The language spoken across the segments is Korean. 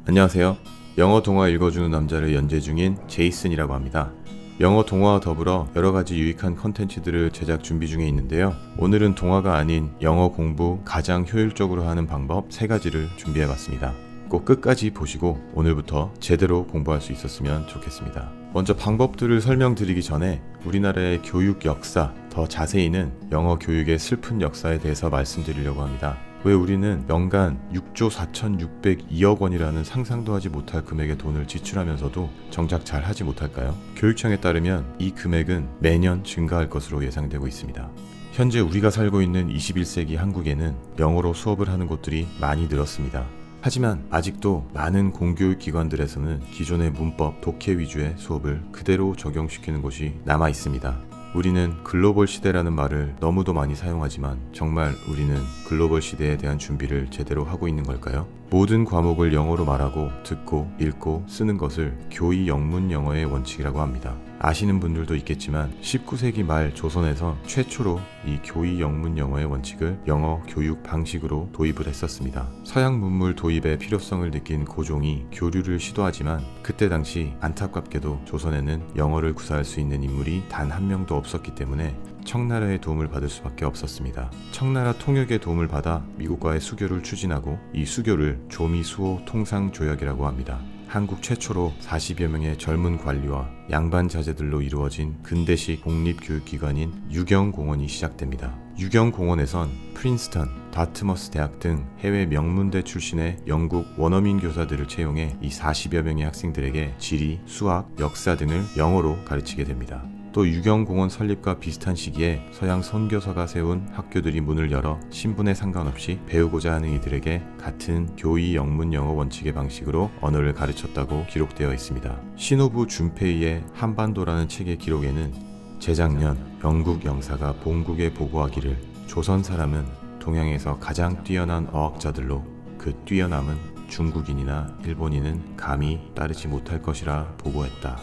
안녕하세요. 영어 동화 읽어주는 남자를 연재 중인 제이슨이라고 합니다. 영어 동화와 더불어 여러가지 유익한 컨텐츠들을 제작 준비 중에 있는데요. 오늘은 동화가 아닌 영어 공부 가장 효율적으로 하는 방법 3가지를 준비해봤습니다. 꼭 끝까지 보시고 오늘부터 제대로 공부할 수 있었으면 좋겠습니다. 먼저 방법들을 설명드리기 전에 우리나라의 교육 역사, 더 자세히는 영어 교육의 슬픈 역사에 대해서 말씀드리려고 합니다. 왜 우리는 연간 6조 4,602억 원이라는 상상도 하지 못할 금액의 돈을 지출하면서도 정작 잘 하지 못할까요? 교육청에 따르면 이 금액은 매년 증가할 것으로 예상되고 있습니다. 현재 우리가 살고 있는 21세기 한국에는 영어로 수업을 하는 곳들이 많이 늘었습니다. 하지만 아직도 많은 공교육 기관들에서는 기존의 문법, 독해 위주의 수업을 그대로 적용시키는 곳이 남아 있습니다. 우리는 글로벌 시대라는 말을 너무도 많이 사용하지만 정말 우리는 글로벌 시대에 대한 준비를 제대로 하고 있는 걸까요? 모든 과목을 영어로 말하고 듣고 읽고 쓰는 것을 교의 영문 영어의 원칙이라고 합니다. 아시는 분들도 있겠지만 19세기 말 조선에서 최초로 이 교의 영문 영어의 원칙을 영어 교육 방식으로 도입을 했었습니다. 서양 문물 도입의 필요성을 느낀 고종이 교류를 시도하지만 그때 당시 안타깝게도 조선에는 영어를 구사할 수 있는 인물이 단 한 명도 없었기 때문에 청나라의 도움을 받을 수밖에 없었습니다. 청나라 통역의 도움을 받아 미국과의 수교를 추진하고 이 수교를 조미수호 통상조약이라고 합니다. 한국 최초로 40여 명의 젊은 관리와 양반 자제들로 이루어진 근대식 공립교육기관인 유경공원이 시작됩니다. 유경공원에선 프린스턴, 다트머스 대학 등 해외 명문대 출신의 영국 원어민 교사들을 채용해 이 40여 명의 학생들에게 지리, 수학, 역사 등을 영어로 가르치게 됩니다. 또 유경공원 설립과 비슷한 시기에 서양 선교사가 세운 학교들이 문을 열어 신분에 상관없이 배우고자 하는 이들에게 같은 교의 영문 영어 원칙의 방식으로 언어를 가르쳤다고 기록되어 있습니다. 신호부 준페이의 한반도라는 책의 기록에는 재작년 영국 영사가 본국에 보고하기를 조선 사람은 동양에서 가장 뛰어난 어학자들로 그 뛰어남은 중국인이나 일본인은 감히 따르지 못할 것이라 보고했다.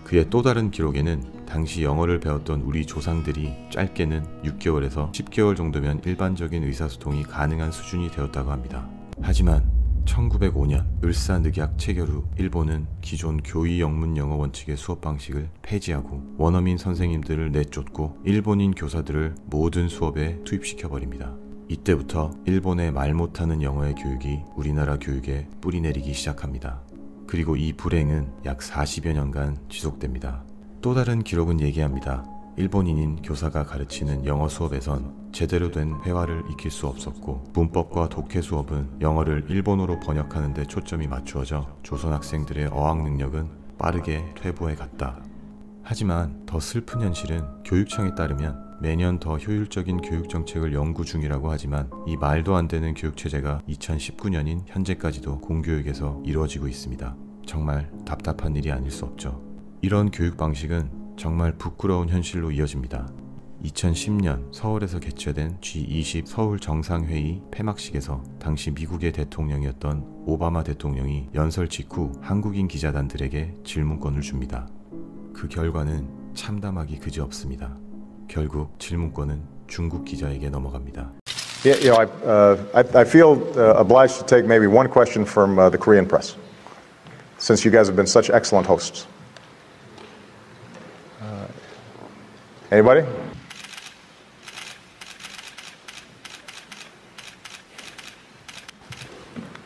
그의 또 다른 기록에는 당시 영어를 배웠던 우리 조상들이 짧게는 6개월에서 10개월 정도면 일반적인 의사소통이 가능한 수준이 되었다고 합니다. 하지만 1905년 을사늑약 체결 후 일본은 기존 교의 영문 영어 원칙의 수업 방식을 폐지하고 원어민 선생님들을 내쫓고 일본인 교사들을 모든 수업에 투입시켜버립니다. 이때부터 일본의 말 못하는 영어의 교육이 우리나라 교육에 뿌리내리기 시작합니다. 그리고 이 불행은 약 40여 년간 지속됩니다. 또 다른 기록은 얘기합니다. 일본인인 교사가 가르치는 영어 수업에선 제대로 된 회화를 익힐 수 없었고 문법과 독해 수업은 영어를 일본어로 번역하는 데 초점이 맞추어져 조선 학생들의 어학 능력은 빠르게 퇴보해 갔다. 하지만 더 슬픈 현실은 교육청에 따르면 매년 더 효율적인 교육정책을 연구 중이라고 하지만 이 말도 안 되는 교육체제가 2019년인 현재까지도 공교육에서 이루어지고 있습니다. 정말 답답한 일이 아닐 수 없죠. 이런 교육 방식은 정말 부끄러운 현실로 이어집니다. 2010년 서울에서 개최된 G20 서울 정상회의 폐막식에서 당시 미국의 대통령이었던 오바마 대통령이 연설 직후 한국인 기자단들에게 질문권을 줍니다. 그 결과는 참담하기 그지없습니다. 결국 질문권은 중국 기자에게 넘어갑니다. I feel obliged to take maybe one question from the Korean press, since you guys have been such excellent hosts. Anybody?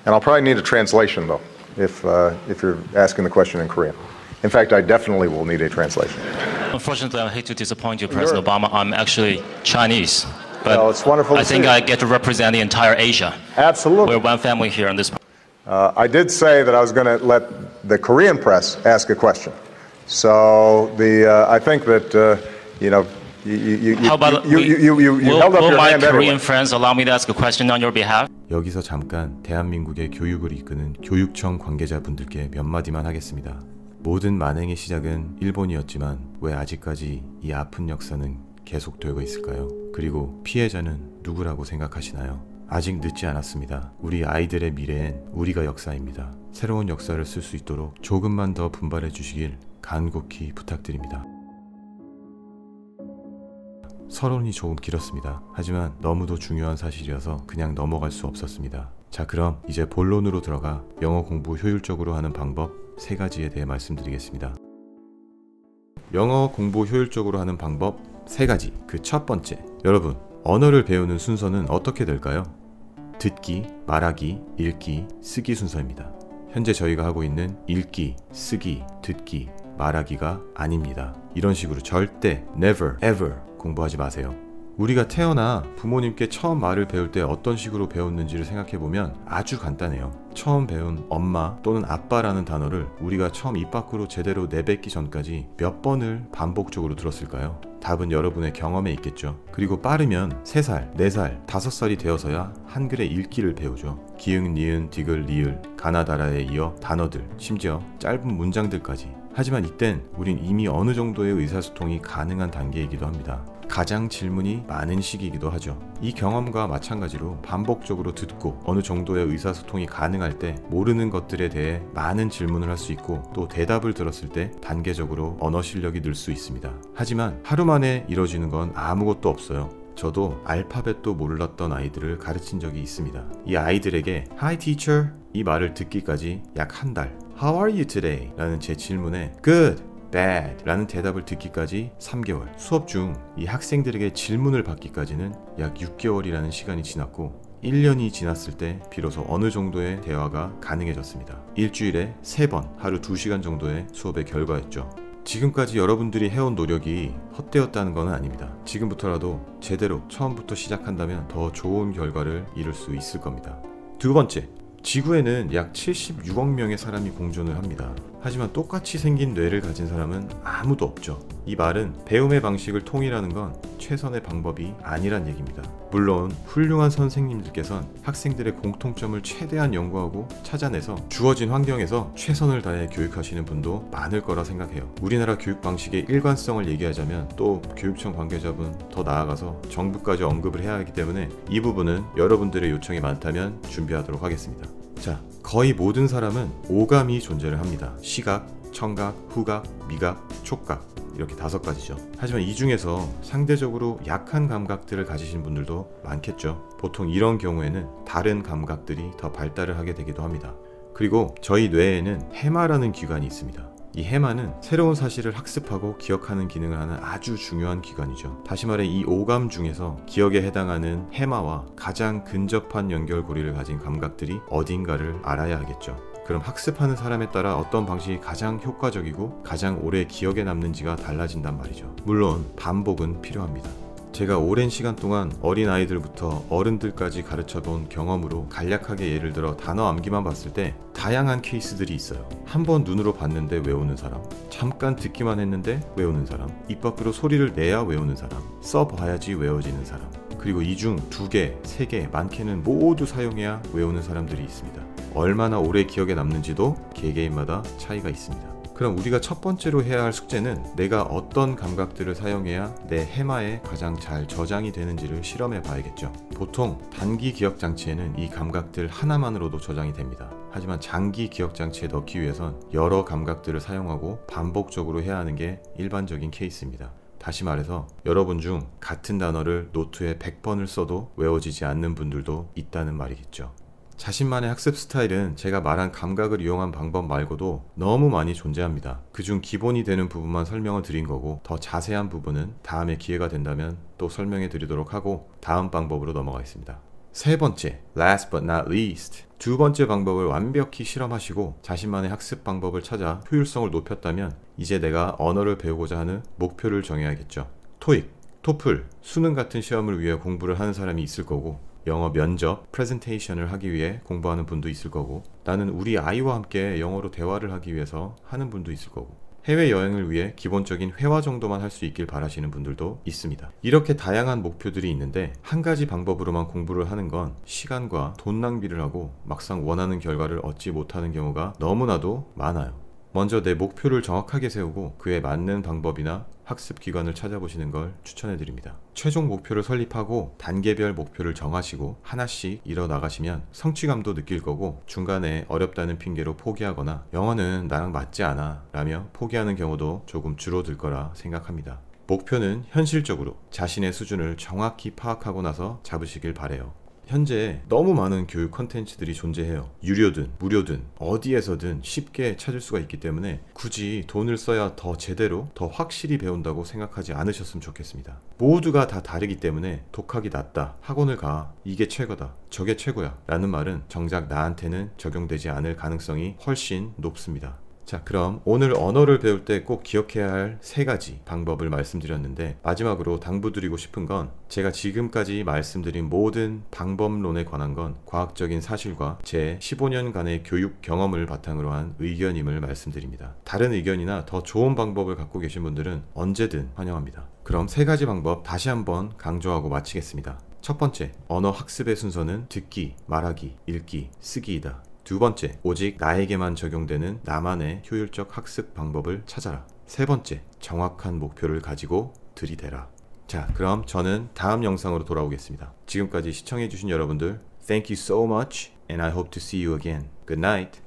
And I'll probably need a translation, though, if you're asking the question in Korean. In fact, I definitely will need a translation. Unfortunately, I hate to disappoint you, President Obama. I'm actually Chinese, but well, it's wonderful I think I get to represent the entire Asia. Absolutely. We're one family here on this. I did say that I was going to let the Korean press ask a question. So I think that you held up your hand anyway. Korean friends allow me to ask a question on your behalf? 여기서 잠깐 대한민국의 교육을 이끄는 교육청 관계자분들께 몇 마디만 하겠습니다. 모든 만행의 시작은 일본이었지만 왜 아직까지 이 아픈 역사는 계속되고 있을까요? 그리고 피해자는 누구라고 생각하시나요? 아직 늦지 않았습니다. 우리 아이들의 미래엔 우리가 역사입니다. 새로운 역사를 쓸 수 있도록 조금만 더 분발해 주시길 간곡히 부탁드립니다. 서론이 조금 길었습니다. 하지만 너무도 중요한 사실이어서 그냥 넘어갈 수 없었습니다. 자, 그럼 이제 본론으로 들어가 영어 공부 효율적으로 하는 방법 3가지에 대해 말씀드리겠습니다. 영어 공부 효율적으로 하는 방법 3가지. 그 첫 번째, 여러분 언어를 배우는 순서는 어떻게 될까요? 듣기, 말하기, 읽기, 쓰기 순서입니다. 현재 저희가 하고 있는 읽기, 쓰기, 듣기, 말하기가 아닙니다. 이런 식으로 절대 never, ever 공부하지 마세요. 우리가 태어나 부모님께 처음 말을 배울 때 어떤 식으로 배웠는지를 생각해보면 아주 간단해요. 처음 배운 엄마 또는 아빠라는 단어를 우리가 처음 입 밖으로 제대로 내뱉기 전까지 몇 번을 반복적으로 들었을까요? 답은 여러분의 경험에 있겠죠. 그리고 빠르면 3살, 4살, 5살이 되어서야 한글의 읽기를 배우죠. 기응, 니은, 디귿, 리을, 가나다라에 이어 단어들, 심지어 짧은 문장들까지. 하지만 이땐 우린 이미 어느 정도의 의사소통이 가능한 단계이기도 합니다. 가장 질문이 많은 시기이기도 하죠. 이 경험과 마찬가지로 반복적으로 듣고 어느 정도의 의사소통이 가능할 때 모르는 것들에 대해 많은 질문을 할 수 있고 또 대답을 들었을 때 단계적으로 언어 실력이 늘 수 있습니다. 하지만 하루 만에 이뤄지는 건 아무것도 없어요. 저도 알파벳도 몰랐던 아이들을 가르친 적이 있습니다. 이 아이들에게 Hi teacher 이 말을 듣기까지 약 한 달, How are you today? 라는 제 질문에 Good, bad 라는 대답을 듣기까지 3개월, 수업 중 이 학생들에게 질문을 받기까지는 약 6개월이라는 시간이 지났고 1년이 지났을 때 비로소 어느 정도의 대화가 가능해졌습니다. 일주일에 3번, 하루 2시간 정도의 수업의 결과였죠. 지금까지 여러분들이 해온 노력이 헛되었다는 건 아닙니다. 지금부터라도 제대로 처음부터 시작한다면 더 좋은 결과를 이룰 수 있을 겁니다. 두 번째, 지구에는 약 76억 명의 사람이 공존을 합니다. 하지만 똑같이 생긴 뇌를 가진 사람은 아무도 없죠. 이 말은 배움의 방식을 통일하는 건 최선의 방법이 아니란 얘기입니다. 물론 훌륭한 선생님들께선 학생들의 공통점을 최대한 연구하고 찾아내서 주어진 환경에서 최선을 다해 교육하시는 분도 많을 거라 생각해요. 우리나라 교육 방식의 일관성을 얘기하자면 또 교육청 관계자분 더 나아가서 정부까지 언급을 해야 하기 때문에 이 부분은 여러분들의 요청이 많다면 준비하도록 하겠습니다. 자, 거의 모든 사람은 오감이 존재를 합니다. 시각, 청각, 후각, 미각, 촉각 이렇게 5가지죠. 하지만 이 중에서 상대적으로 약한 감각들을 가지신 분들도 많겠죠. 보통 이런 경우에는 다른 감각들이 더 발달을 하게 되기도 합니다. 그리고 저희 뇌에는 해마라는 기관이 있습니다. 이 해마는 새로운 사실을 학습하고 기억하는 기능을 하는 아주 중요한 기관이죠. 다시 말해 이 오감 중에서 기억에 해당하는 해마와 가장 근접한 연결고리를 가진 감각들이 어딘가를 알아야 하겠죠. 그럼 학습하는 사람에 따라 어떤 방식이 가장 효과적이고 가장 오래 기억에 남는지가 달라진단 말이죠. 물론 반복은 필요합니다. 제가 오랜 시간 동안 어린아이들부터 어른들까지 가르쳐본 경험으로 간략하게 예를 들어 단어 암기만 봤을 때 다양한 케이스들이 있어요. 한번 눈으로 봤는데 외우는 사람, 잠깐 듣기만 했는데 외우는 사람, 입 밖으로 소리를 내야 외우는 사람, 써봐야지 외워지는 사람, 그리고 이 중 2개, 3개, 많게는 모두 사용해야 외우는 사람들이 있습니다. 얼마나 오래 기억에 남는지도 개개인마다 차이가 있습니다. 그럼 우리가 첫 번째로 해야 할 숙제는 내가 어떤 감각들을 사용해야 내 해마에 가장 잘 저장이 되는지를 실험해 봐야겠죠. 보통 단기 기억 장치에는 이 감각들 하나만으로도 저장이 됩니다. 하지만 장기 기억 장치에 넣기 위해선 여러 감각들을 사용하고 반복적으로 해야 하는 게 일반적인 케이스입니다. 다시 말해서 여러분 중 같은 단어를 노트에 100번을 써도 외워지지 않는 분들도 있다는 말이겠죠. 자신만의 학습 스타일은 제가 말한 감각을 이용한 방법 말고도 너무 많이 존재합니다. 그중 기본이 되는 부분만 설명을 드린 거고 더 자세한 부분은 다음에 기회가 된다면 또 설명해 드리도록 하고 다음 방법으로 넘어가겠습니다. 세 번째, last but not least. 두 번째 방법을 완벽히 실험하시고 자신만의 학습 방법을 찾아 효율성을 높였다면 이제 내가 언어를 배우고자 하는 목표를 정해야겠죠. 토익, 토플, 수능 같은 시험을 위해 공부를 하는 사람이 있을 거고 영어 면접, 프레젠테이션을 하기 위해 공부하는 분도 있을 거고 나는 우리 아이와 함께 영어로 대화를 하기 위해서 하는 분도 있을 거고 해외여행을 위해 기본적인 회화 정도만 할 수 있길 바라시는 분들도 있습니다. 이렇게 다양한 목표들이 있는데 한 가지 방법으로만 공부를 하는 건 시간과 돈 낭비를 하고 막상 원하는 결과를 얻지 못하는 경우가 너무나도 많아요. 먼저 내 목표를 정확하게 세우고 그에 맞는 방법이나 학습 기관을 찾아보시는 걸 추천해 드립니다. 최종 목표를 설립하고 단계별 목표를 정하시고 하나씩 이뤄 나가시면 성취감도 느낄 거고 중간에 어렵다는 핑계로 포기하거나 영어는 나랑 맞지 않아 라며 포기하는 경우도 조금 줄어들 거라 생각합니다. 목표는 현실적으로 자신의 수준을 정확히 파악하고 나서 잡으시길 바래요. 현재 너무 많은 교육 컨텐츠들이 존재해요. 유료든 무료든 어디에서든 쉽게 찾을 수가 있기 때문에 굳이 돈을 써야 더 제대로 더 확실히 배운다고 생각하지 않으셨으면 좋겠습니다. 모두가 다 다르기 때문에 독학이 낫다, 학원을 가, 이게 최고다, 저게 최고야 라는 말은 정작 나한테는 적용되지 않을 가능성이 훨씬 높습니다. 자, 그럼 오늘 언어를 배울 때 꼭 기억해야 할 3가지 방법을 말씀드렸는데, 마지막으로 당부드리고 싶은 건 제가 지금까지 말씀드린 모든 방법론에 관한 건 과학적인 사실과 제 15년간의 교육 경험을 바탕으로 한 의견임을 말씀드립니다. 다른 의견이나 더 좋은 방법을 갖고 계신 분들은 언제든 환영합니다. 그럼 3가지 방법 다시 한번 강조하고 마치겠습니다. 첫 번째, 언어 학습의 순서는 듣기, 말하기, 읽기, 쓰기이다. 두 번째, 오직 나에게만 적용되는 나만의 효율적 학습 방법을 찾아라. 세 번째, 정확한 목표를 가지고 들이대라. 자, 그럼 저는 다음 영상으로 돌아오겠습니다. 지금까지 시청해주신 여러분들, Thank you so much, and I hope to see you again. Good night.